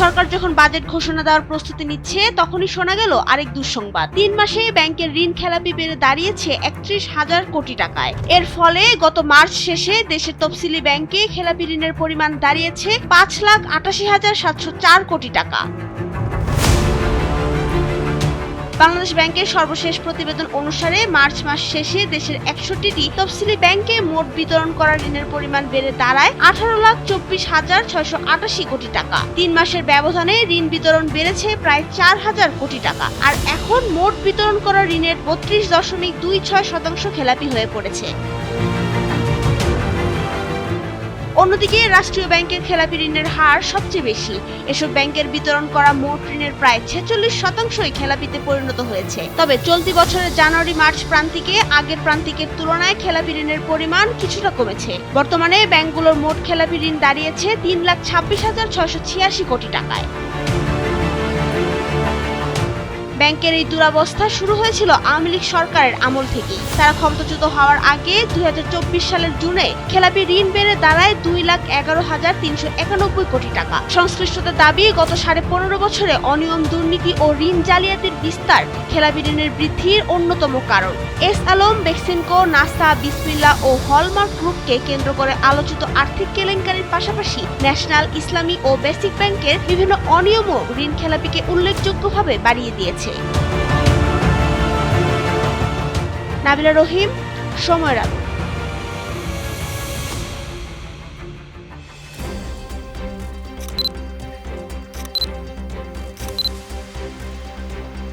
সরকার যখন বাজেট ঘোষণা দেওয়ার প্রস্তুতি নিচ্ছে তখনই শোনা গেল আরেক দুঃসংবাদ। ৩ মাসে ব্যাংকের ঋণ খেলাপি বেড়ে দাঁড়িয়েছে ৩১,০০০ কোটি টাকায়। এর ফলে গত মার্চ শেষে দেশের তফসিলি ব্যাংকে খেলাপি ঋণের পরিমাণ দাঁড়িয়েছে ৫,৮৮,৭০৪ কোটি টাকা। বাংলাদেশ ব্যাংকের সর্বশেষ প্রতিবেদন অনুসারে মার্চ মাস শেষে দেশের ৬১টি তফসিলি ব্যাংকে মোট বিতরণ করা ঋণের পরিমাণ বেড়ে দাঁড়ায় ১৮,২৪,৬৮৮ কোটি টাকা। ৩ মাসের ব্যবধানে ঋণ বিতরণ বেড়েছে প্রায় ৪,০০০ কোটি টাকা। আর এখন মোট বিতরণ করা ঋণের ৩২.26% খেলাপি হয়ে পড়েছে। অন্যদিকে রাষ্ট্রীয় ব্যাংকের খেলাপি ঋণের হার সবচেয়ে বেশি। এসব ব্যাংকের বিতরণ করা মোট ঋণের প্রায় ৪৬% খেলাপিতে পরিণত হয়েছে। তবে চলতি বছরের জানুয়ারি-মার্চ প্রান্তিকে আগের প্রান্তিকের তুলনায় খেলাপি ঋণের পরিমাণ কিছুটা কমেছে। বর্তমানে ব্যাংকগুলোর মোট খেলাপি ঋণ দাঁড়িয়েছে ৩,২৬,৬৮৬ কোটি টাকায়। ব্যাংকের এই দুরবস্থা শুরু হয়েছিল আওয়ামী লীগ সরকারের আমল থেকেই। তারা ক্ষমতাচ্যুত হওয়ার আগে ২০২৪ সালের জুনে খেলাপি ঋণ বেড়ে দাঁড়ায় ২,১১,৩৯১ কোটি টাকা। সংশ্লিষ্টদের দাবি, গত ১৫.৫ বছরে অনিয়ম, দুর্নীতি ও ঋণ জালিয়াতির বিস্তার খেলাপি ঋণের বৃদ্ধির অন্যতম কারণ। এস আলম, বেক্সিমকো, নাসা, বিসমিল্লাহ ও হলমার্ক গ্রুপকে কেন্দ্র করে আলোচিত আর্থিক কেলেঙ্কারির পাশাপাশি ন্যাশনাল, ইসলামী ও বেসিক ব্যাংকের বিভিন্ন অনিয়মও ঋণ খেলাপিকে উল্লেখযোগ্যভাবে বাড়িয়ে দিয়েছে। নাবিলা রহিম, সময়ের আলো।